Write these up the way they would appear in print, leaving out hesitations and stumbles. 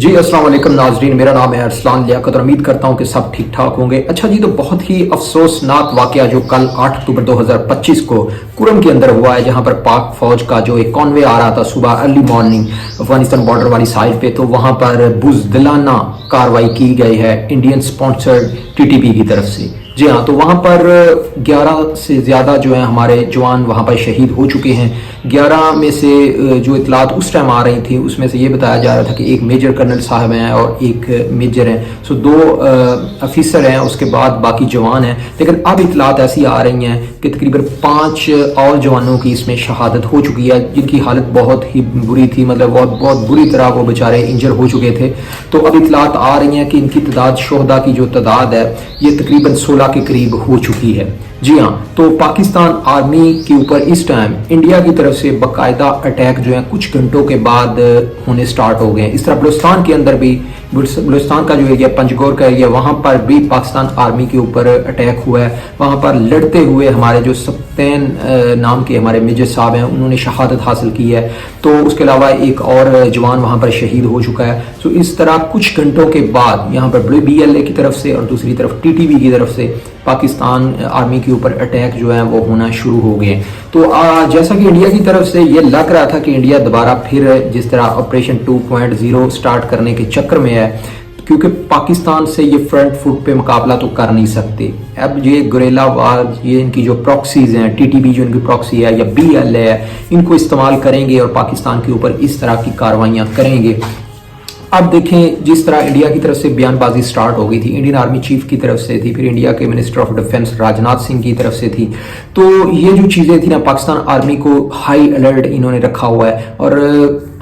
जी अस्सलाम वालेकुम नाजरीन, मेरा नाम है अरसलान लियाकत और उम्मीद करता हूँ कि सब ठीक ठाक होंगे। अच्छा जी, तो बहुत ही अफसोसनाक वाकया जो कल 8 अक्टूबर 2025 को कुरम के अंदर हुआ है, जहाँ पर पाक फौज का जो एक कॉन्वे आ रहा था सुबह अर्ली मॉर्निंग अफगानिस्तान बॉर्डर वाली साइड पे, तो वहाँ पर बुज़दिलाना कार्रवाई की गई है इंडियन स्पॉन्सर्ड टीटीपी की तरफ से। जी हाँ, तो वहाँ पर 11 से ज़्यादा जो है हमारे जवान वहाँ पर शहीद हो चुके हैं। 11 में से जो इतलात उस टाइम आ रही थी उसमें से ये बताया जा रहा था कि एक मेजर कर्नल साहब हैं और एक मेजर हैं, सो 2 अफिसर हैं, उसके बाद बाकी जवान हैं। लेकिन अब इतलात ऐसी आ रही हैं कि तकरीबन 5 और जवानों की इसमें शहादत हो चुकी है, जिनकी हालत बहुत ही बुरी थी, मतलब बहुत बुरी तरह वो बेचारे इंजर हो चुके थे। तो अब इतलात आ रही हैं कि इनकी तादाद, शोहदा की जो तादाद है ये तकरीबन 16 के करीब हो चुकी है। जी हाँ, तो पाकिस्तान आर्मी के ऊपर इस टाइम इंडिया की तरफ से बाकायदा अटैक जो है कुछ घंटों के बाद होने स्टार्ट हो गए हैं। इस तरह बलूचिस्तान के अंदर भी, बलूचिस्तान का जो एरिया पंजगोर का एरिया, वहाँ पर भी पाकिस्तान आर्मी के ऊपर अटैक हुआ है। वहाँ पर लड़ते हुए हमारे जो सप्तैन नाम के हमारे मेजर साहब हैं उन्होंने शहादत हासिल की है। तो उसके अलावा एक और जवान वहाँ पर शहीद हो चुका है। तो इस तरह कुछ घंटों के बाद यहाँ पर BLA की तरफ से और दूसरी तरफ TTP की तरफ से पाकिस्तान आर्मी के ऊपर अटैक जो है वो होना शुरू हो गए। तो जैसा कि इंडिया की तरफ से ये लग रहा था कि इंडिया दोबारा फिर जिस तरह ऑपरेशन 2.0 स्टार्ट करने के चक्कर में है, क्योंकि पाकिस्तान से ये फ्रंट फुट पे मुकाबला तो कर नहीं सकते। अब ये गुरेला वार, ये इनकी जो प्रॉक्सीज हैं, TTP जो इनकी प्रॉक्सी है या BLA है, इनको इस्तेमाल करेंगे और पाकिस्तान के ऊपर इस तरह की कार्रवाइयाँ करेंगे। अब देखें, जिस तरह इंडिया की तरफ से बयानबाजी स्टार्ट हो गई थी, इंडियन आर्मी चीफ की तरफ से थी, फिर इंडिया के minister of defence Rajnath Singh की तरफ से थी, तो ये जो चीज़ें थी ना, पाकिस्तान आर्मी को हाई अलर्ट इन्होंने रखा हुआ है। और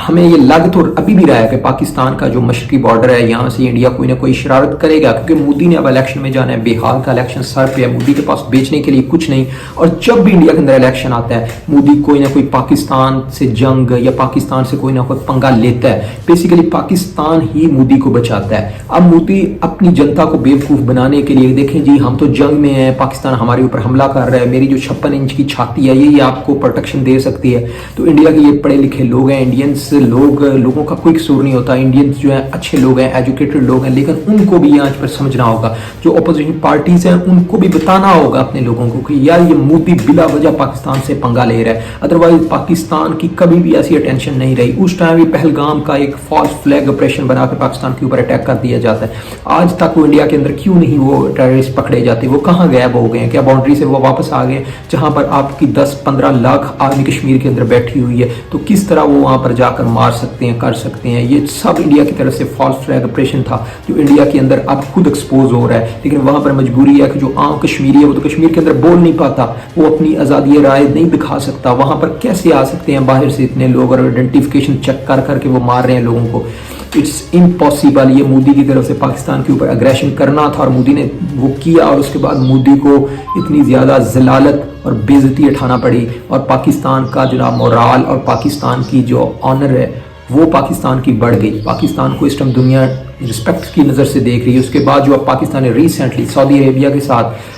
हमें ये लग तो अभी भी रहा है कि पाकिस्तान का जो मशरकी बॉर्डर है, यहाँ से इंडिया कोई ना कोई शरारत करेगा, क्योंकि मोदी ने अब इलेक्शन में जाना है। बिहार का इलेक्शन सर पे है, मोदी के पास बेचने के लिए कुछ नहीं। और जब भी इंडिया के अंदर इलेक्शन आता है, मोदी कोई ना कोई पाकिस्तान से जंग या पाकिस्तान से कोई ना कोई पंगा लेता है। बेसिकली पाकिस्तान ही मोदी को बचाता है। अब मोदी अपनी जनता को बेवकूफ़ बनाने के लिए, देखें जी हम तो जंग में हैं, पाकिस्तान हमारे ऊपर हमला कर रहा है, मेरी जो 56 इंच की छाती है यही आपको प्रोटेक्शन दे सकती है। तो इंडिया के ये पढ़े लिखे लोग हैं, इंडियंस लोगों का कोई कसूर नहीं होता। इंडियंस जो है अच्छे लोग हैं, एजुकेटेड लोग हैं, लेकिन उनको भी यहाँ पर समझना होगा। जो अपोजिशन पार्टीज हैं उनको भी बताना होगा अपने लोगों को कि यार ये मोदी बिला वजह पाकिस्तान से पंगा ले रहा है, अदरवाइज पाकिस्तान की कभी भी ऐसी अटेंशन नहीं रही। उस टाइम भी पहलगाम का एक फॉल्स फ्लैग ऑपरेशन बना के पाकिस्तान के ऊपर अटैक कर दिया जाता है। आज तक वो इंडिया के अंदर क्यों नहीं वो टेररिस्ट पकड़े जाते? वो कहाँ गायब हो गए हैं? क्या बाउंड्री से वो वापस आ गए? जहाँ पर आपकी 10-15 लाख आर्मी कश्मीर के अंदर बैठी हुई है, तो किस तरह वो वहाँ पर जाकर मार सकते हैं, कर सकते हैं? ये सब इंडिया की तरफ से फॉल्स फ्लैग ऑपरेशन था, जो इंडिया के अंदर अब खुद एक्सपोज हो रहा है। लेकिन वहाँ पर मजबूरी है कि जो आम कश्मीरी है वो तो कश्मीर के अंदर बोल नहीं पाता, वो अपनी आज़ादी राय नहीं दिखा सकता। वहाँ पर कैसे आ सकते हैं बाहर से इतने लोग और आइडेंटिफिकेशन चेक कर करके वो मार रहे हैं लोगों को? It's impossible. ये मोदी की तरफ से पाकिस्तान के ऊपर अग्रेशन करना था और मोदी ने वो किया, और उसके बाद मोदी को इतनी ज़्यादा जलालत और बेइज्जती उठाना पड़ी, और पाकिस्तान का जनाब मोराल और पाकिस्तान की जो ऑनर है वो पाकिस्तान की बढ़ गई। पाकिस्तान को इस टाइम दुनिया रिस्पेक्ट की नज़र से देख रही है। उसके बाद जो अब पाकिस्तान ने रिसेंटली सऊदी अरेबिया के साथ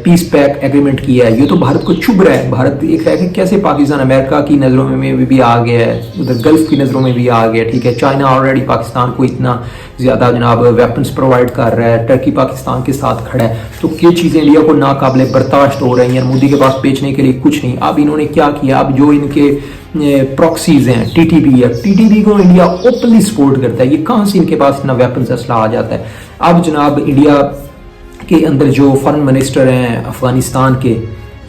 पीस पैक एग्रीमेंट किया है, ये तो भारत को चुभ रहा है। भारत देख रहा है कि कैसे पाकिस्तान अमेरिका की नज़रों में भी आ गया है, उधर गल्फ की नज़रों में भी आ गया, ठीक है। चाइना ऑलरेडी पाकिस्तान को इतना ज़्यादा जनाब वेपन्स प्रोवाइड कर रहा है, टर्की पाकिस्तान के साथ खड़ा है। तो ये चीज़ें इंडिया को नाकाबिले बर्दाश्त हो रही हैं। मोदी के पास बेचने के लिए कुछ नहीं। अब इन्होंने क्या किया, अब जो इनके प्रॉक्सीज हैं, TTP है, TTP को इंडिया ओपनली सपोर्ट करता है। ये कहाँ से इनके पास इतना वेपन्स असला आ जाता है? अब जनाब इंडिया के अंदर जो फॉरेन मिनिस्टर हैं अफगानिस्तान के,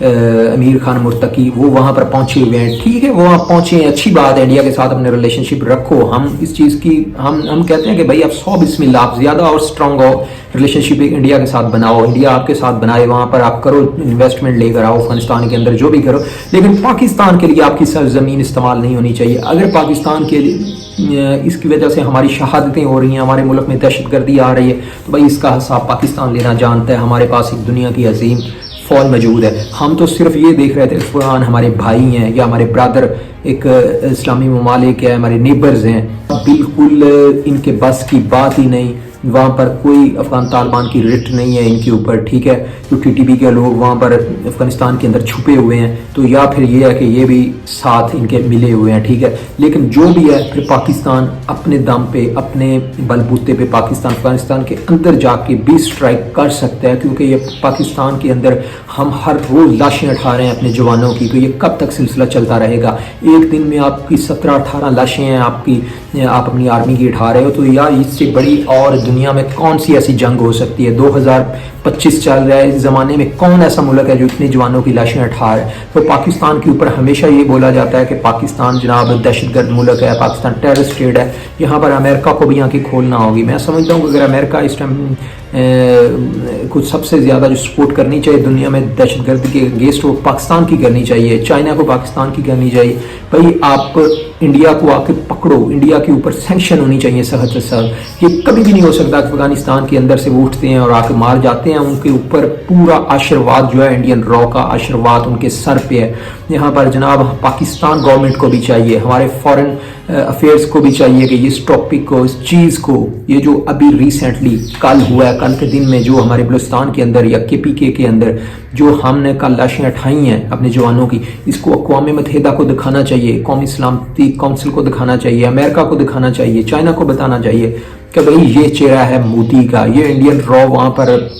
अमीर खान मुर्तकी, वो वहाँ पर पहुँचे हुए हैं। ठीक है, वो वहाँ पहुँचे हैं, अच्छी बात है। इंडिया के साथ अपने रिलेशनशिप रखो। हम इस चीज़ की हम कहते हैं कि भाई आप 100 बिस्मिल्लाह, आप ज़्यादा और स्ट्रॉन्ग हो, रिलेशनशिप इंडिया के साथ बनाओ, इंडिया आपके साथ बनाए, वहाँ पर आप करो, इन्वेस्टमेंट लेकर आओ अफगानिस्तान के अंदर, जो भी करो। लेकिन पाकिस्तान के लिए आपकी सरजमीन इस्तेमाल नहीं होनी चाहिए। अगर पाकिस्तान के लिए इसकी वजह से हमारी शहादतें हो रही हैं, हमारे मुल्क में दहशतगर्दी आ रही है, तो भाई इसका हिसाब पाकिस्तान लेना जानता है। हमारे पास एक दुनिया की अजीम फौज मौजूद है। हम तो सिर्फ ये देख रहे थे अफगान हमारे भाई हैं या हमारे ब्रदर, एक इस्लामी ममालिक है, हमारे नेबर्स हैं, बिल्कुल इनके बस की बात ही नहीं। वहाँ पर कोई अफगान तालिबान की रिट नहीं है इनके ऊपर, ठीक है। जो TTP के लोग वहाँ पर अफगानिस्तान के अंदर छुपे हुए हैं, तो या फिर ये है कि ये भी साथ इनके मिले हुए हैं, ठीक है। लेकिन जो भी है, फिर पाकिस्तान अपने दम पे, अपने बलबूते पे पाकिस्तान अफगानिस्तान के अंदर जाके भी स्ट्राइक कर सकता है, क्योंकि ये पाकिस्तान के अंदर हम हर रोज़ लाशें उठा रहे हैं अपने जवानों की, तो ये कब तक सिलसिला चलता रहेगा। एक दिन में आपकी 17-18 लाशें हैं आप अपनी आर्मी की उठा रहे हो, तो यार इससे बड़ी और दुनिया में कौन सी ऐसी जंग हो सकती है। 2025 चल रहा है, इस ज़माने में कौन ऐसा मुल्क है जो इतने जवानों की लाशें उठा रहा है। तो पाकिस्तान के ऊपर हमेशा ये बोला जाता है कि पाकिस्तान जनाब दहशतगर्द मुल्क है, पाकिस्तान टेररिस्ट स्टेट है, यहाँ पर अमेरिका को भी आंखें खोलना होगी। मैं समझता हूँ कि अगर अमेरिका इस टाइम कुछ सबसे ज़्यादा जो सपोर्ट करनी चाहिए दुनिया में दहशतगर्द के अगेंस्ट, वो पाकिस्तान की करनी चाहिए, चाइना को पाकिस्तान की करनी चाहिए। भाई आप इंडिया को आके पकड़ो, इंडिया के ऊपर सैंक्शन होनी चाहिए सख्त से सख्त। ये कभी भी नहीं हो सकता कि अफगानिस्तान के अंदर से वो उठते हैं और आके मार जाते हैं, उनके ऊपर पूरा आशीर्वाद जो है इंडियन रॉ का आशीर्वाद उनके सर पे है। यहाँ पर जनाब पाकिस्तान गवर्नमेंट को भी चाहिए, हमारे फॉरेन अफेयर्स को भी चाहिए कि इस टॉपिक को, इस चीज़ को, ये जो अभी रिसेंटली कल हुआ है, कल के दिन में जो हमारे बलूचिस्तान के अंदर या KPK के अंदर जो हमने कल लाशें उठाई हैं अपने जवानों की, इसको अक़वाम मुत्तहिदा को दिखाना चाहिए, कौमी सलामती काउंसिल को दिखाना चाहिए, अमेरिका को दिखाना चाहिए, चाइना को बताना चाहिए कि भाई ये चेहरा है मोदी का, ये इंडियन रॉ वहाँ पर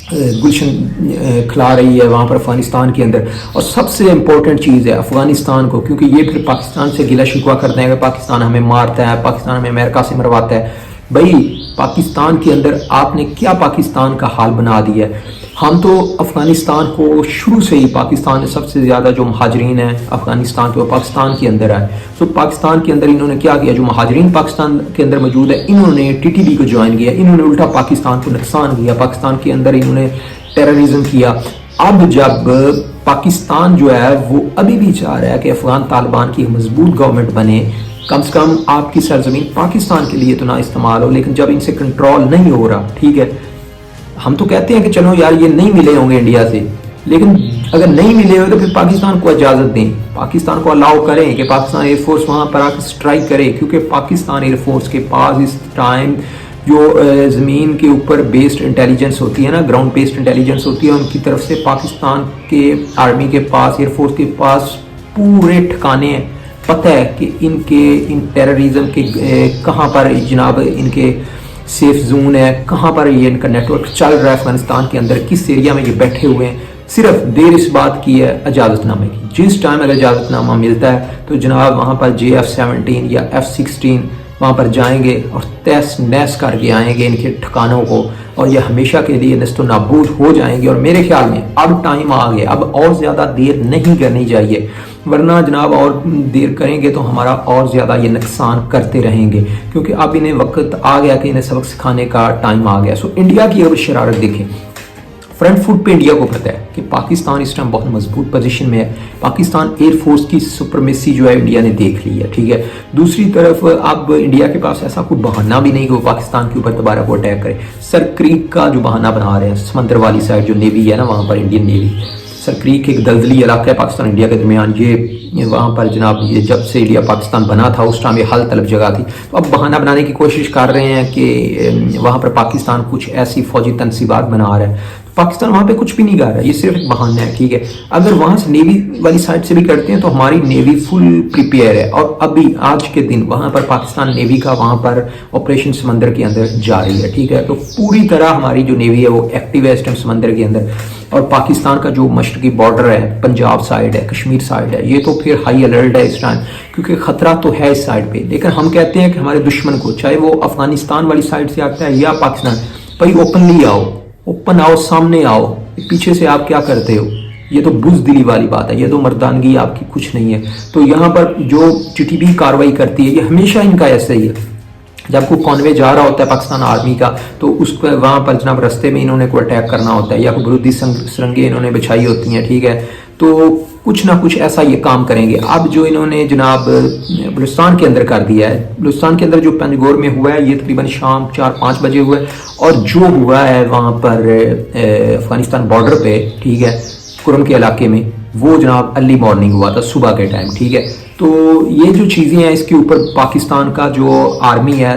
गुलशन खिला रही है वहाँ पर अफगानिस्तान के अंदर। और सबसे इम्पोर्टेंट चीज़ है अफगानिस्तान को, क्योंकि ये फिर पाकिस्तान से गिला शिकवा करते हैं कि पाकिस्तान हमें मारता है, पाकिस्तान हमें अमेरिका से मरवाता है। भाई पाकिस्तान के अंदर आपने क्या पाकिस्तान का हाल बना दिया है। हम तो अफगानिस्तान को शुरू से ही, पाकिस्तान में सबसे ज़्यादा जो महाजरीन हैं अफगानिस्तान के, वो पाकिस्तान के अंदर है। तो पाकिस्तान के अंदर इन्होंने क्या किया, जो महाजरीन पाकिस्तान के अंदर मौजूद है, इन्होंने TTP को ज्वाइन किया, इन्होंने उल्टा पाकिस्तान को नुकसान किया, पाकिस्तान के अंदर इन्होंने टेररिज्म किया। अब जब पाकिस्तान जो है वो अभी भी चाह रहा है कि अफगान तालिबान की मजबूत गवर्नमेंट बने, कम से कम आपकी सरजमीन पाकिस्तान के लिए तो ना इस्तेमाल हो, लेकिन जब इनसे कंट्रोल नहीं हो रहा, ठीक है, हम तो कहते हैं कि चलो यार ये नहीं मिले होंगे इंडिया से, लेकिन अगर नहीं मिले हो तो फिर पाकिस्तान को इजाज़त दें, पाकिस्तान को अलाउ करें कि पाकिस्तान एयरफोर्स वहाँ पर आकर स्ट्राइक करे, क्योंकि पाकिस्तान एयरफोर्स के पास इस टाइम जो ज़मीन के ऊपर बेस्ड इंटेलिजेंस होती है ना, ग्राउंड बेस्ड इंटेलिजेंस होती है, उनकी तरफ से पाकिस्तान के आर्मी के पास, एयरफोर्स के पास पूरे ठिकाने हैं, पता है कि इन टेररिज्म के कहाँ पर जनाब इनके सेफ जोन है, कहाँ पर ये इनका नेटवर्क चल रहा है अफगानिस्तान के अंदर, किस एरिया में ये बैठे हुए हैं। सिर्फ देर इस बात की है इजाज़तनामे की, जिस टाइम अगर इजाज़तनामा मिलता है तो जनाब वहाँ पर JF-17 या F-16 वहाँ पर जाएंगे और तहस नहस करके आएंगे इनके ठिकानों को, और ये हमेशा के लिए नस्तो नाबूद हो जाएंगे। और मेरे ख्याल में अब टाइम आ गया, अब और ज़्यादा देर नहीं करनी चाहिए, वरना जनाब और देर करेंगे तो हमारा और ज़्यादा ये नुकसान करते रहेंगे, क्योंकि अब इन्हें वक्त आ गया कि इन्हें सबक सिखाने का टाइम आ गया। सो इंडिया की अब शरारत देखें, फ्रंट फुट पे इंडिया को पता है कि पाकिस्तान इस टाइम बहुत मजबूत पोजीशन में है, पाकिस्तान एयरफोर्स की सुपरमेसी जो है इंडिया ने देख ली है, ठीक है। दूसरी तरफ अब इंडिया के पास ऐसा कोई बहाना भी नहीं कि वो पाकिस्तान के ऊपर दोबारा वो अटैक करे। सर क्रीक का जो बहाना बना रहे हैं, समंदर वाली साइड जो नेवी है ना, वहाँ पर इंडियन नेवी, सर क्रीक एक दलदली इलाका है पाकिस्तान इंडिया के दरमियान, ये वहाँ पर जनाब ये जब से इंडिया पाकिस्तान बना था उस टाइम ये हल तलब जगह थी। तो अब बहाना बनाने की कोशिश कर रहे हैं कि वहाँ पर पाकिस्तान कुछ ऐसी फौजी तनसीबात बना रहा है, पाकिस्तान वहाँ पे कुछ भी नहीं कर रहा है, ये सिर्फ एक बहाना है, ठीक है। अगर वहाँ से नेवी वाली साइड से भी करते हैं तो हमारी नेवी फुल प्रिपेयर है, और अभी आज के दिन वहाँ पर पाकिस्तान नेवी का वहाँ पर ऑपरेशन समंदर के अंदर जारी है, ठीक है। तो पूरी तरह हमारी जो नेवी है वो एक्टिव है इस टाइम समंदर के अंदर। और पाकिस्तान का जो मशरकी बॉर्डर है, पंजाब साइड है, कश्मीर साइड है, ये तो फिर हाई अलर्ट है इस टाइम, क्योंकि खतरा तो है इस साइड पे। लेकिन हम कहते हैं कि हमारे दुश्मन को, चाहे वो अफगानिस्तान वाली साइड से आता है या पाकिस्तान, भाई ओपनली आओ, ओपन आओ, सामने आओ, पीछे से आप क्या करते हो, ये तो बुज़दिली वाली बात है, ये तो मर्दानगी आपकी कुछ नहीं है। तो यहाँ पर जो TTP कार्रवाई करती है, ये हमेशा इनका ऐसा ही है, जब कोई कॉन्वे जा रहा होता है पाकिस्तान आर्मी का तो उस पर वहाँ पर जनाब रास्ते में इन्होंने कोई अटैक करना होता है या कोई बरूदी सुरंगें इन्होंने बिछाई होती हैं, ठीक है। तो कुछ ना कुछ ऐसा ये काम करेंगे। अब जो इन्होंने जनाब बलूचिस्तान के अंदर कर दिया है, बलूचिस्तान के अंदर जो पंजगोर में हुआ है, ये तकरीबन शाम 4-5 बजे हुआ है, और जो हुआ है वहाँ पर अफगानिस्तान बॉर्डर पे, ठीक है, कुरम के इलाके में, वो जनाब अर्ली मॉर्निंग हुआ था, सुबह के टाइम, ठीक है। तो ये जो चीज़ें हैं इसके ऊपर पाकिस्तान का जो आर्मी है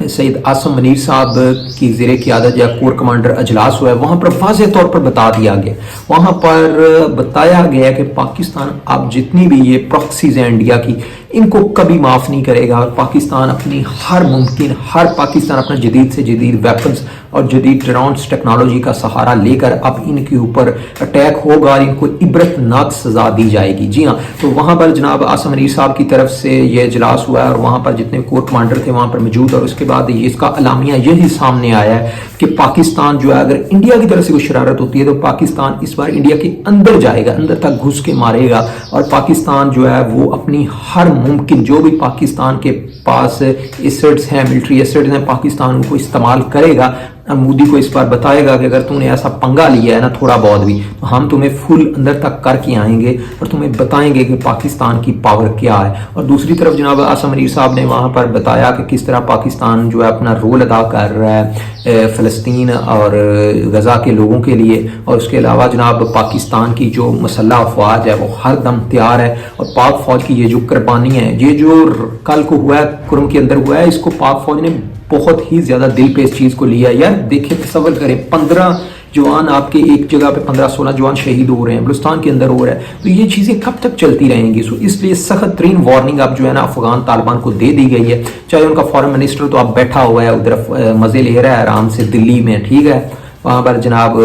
सैयद आसम मनीर साहब की ज़ेर क़ियादत या कोर कमांडर अजलास हुआ है, वहाँ पर वाज़ेह तौर पर बता दिया गया, वहाँ पर बताया गया कि पाकिस्तान अब जितनी भी ये प्रॉक्सीज़ हैं इंडिया की, इनको कभी माफ़ नहीं करेगा। और पाकिस्तान अपनी हर पाकिस्तान अपना जदीद से जदीद वेपन्स और जदीद ड्रोन्स टेक्नोलॉजी का सहारा लेकर अब इनके ऊपर अटैक होगा और इनको इबरतनाक सज़ा दी जाएगी। जी हाँ, तो वहाँ पर जनाब आसम मनीर साहब की तरफ से ये इजलास हुआ है और वहाँ पर जितने कोर कमांडर थे वहाँ पर मौजूद, और उसके बाद इसका अलामिया यही सामने आया है कि पाकिस्तान जो है, अगर इंडिया की तरफ से कोई शरारत होती है तो पाकिस्तान इस बार इंडिया के अंदर जाएगा, अंदर तक घुस के मारेगा, और पाकिस्तान जो है वो अपनी हर मुमकिन जो भी पाकिस्तान के पास एसेट्स हैं, मिलिट्री एसेट्स हैं, पाकिस्तान उनको इस्तेमाल करेगा। और मोदी को इस बार बताएगा कि अगर तूने ऐसा पंगा लिया है ना थोड़ा बहुत भी, तो हम तुम्हें फुल अंदर तक करके आएंगे और तुम्हें बताएंगे कि पाकिस्तान की पावर क्या है। और दूसरी तरफ जनाब आसम मनीर साहब ने वहाँ पर बताया कि किस तरह पाकिस्तान जो है अपना रोल अदा कर रहा है फ़लस्तीन और गज़ा के लोगों के लिए, और उसके अलावा जनाब पाकिस्तान की जो मसल्ह अफवाज है वो हर दम तैयार है। और पाक फ़ौज की ये जो कुर्बानी है, ये जो कल को हुआ है, कुरम के अंदर हुआ है, इसको पाक फ़ौज ने बहुत ही ज़्यादा दिल पे इस चीज़ को लिया। यार देखिए, तसव्वुर करें, 15 जवान आपके एक जगह पे 15-16 जवान शहीद हो रहे हैं, बलूचिस्तान के अंदर हो रहा है, तो ये चीज़ें कब तक चलती रहेंगी? सो इसलिए सख्त तरीन वार्निंग अब जो है ना अफगान तालिबान को दे दी गई है। चाहे उनका फॉरेन मिनिस्टर तो अब बैठा हुआ है उधर मज़े ले रहा है आराम से दिल्ली में, ठीक है, वहाँ पर जनाब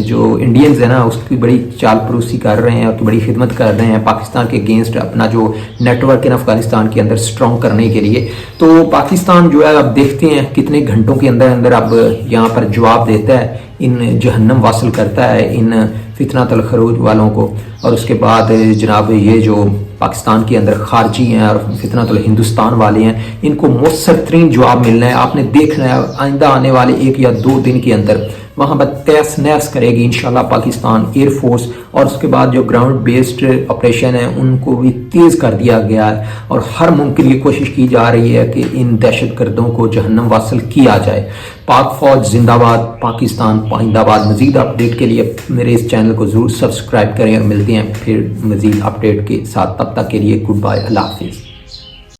जो इंडियंस है ना उसकी बड़ी चाल परोसी कर रहे हैं, उसकी बड़ी खिदमत कर रहे हैं पाकिस्तान के अगेंस्ट, अपना जो नेटवर्क है ना अफगानिस्तान के अंदर स्ट्रॉन्ग करने के लिए। तो पाकिस्तान जो है अब देखते हैं कितने घंटों के अंदर अंदर अब यहाँ पर जवाब देता है, इन जहन्नम वासल करता है इन फितना तल खरूज वालों को। और उसके बाद जनाब ये जो पाकिस्तान के अंदर खारजी हैं और फितना तल हिंदुस्तान वाले हैं, इनको मौसर तरीन जवाब मिलना है। आपने देखना है आइंदा आने वाले 1 या 2 दिन के अंदर वहाँ पर तहस नहस करेगी इंशाल्लाह पाकिस्तान एयरफोर्स, और उसके बाद जो ग्राउंड बेस्ड ऑपरेशन है उनको भी तेज़ कर दिया गया है, और हर मुमकिन ये कोशिश की जा रही है कि इन दहशत गर्दों को जहन्नम वासल किया जाए। पाक फौज जिंदाबाद, पाकिस्तान पाइंदाबाद। मज़ीद अपडेट के लिए मेरे इस चैनल को ज़रूर सब्सक्राइब करें और मिलते हैं फिर मज़ीद अपडेट के साथ। तब तक के लिए गुड बाय, अल्लाह हाफिज़।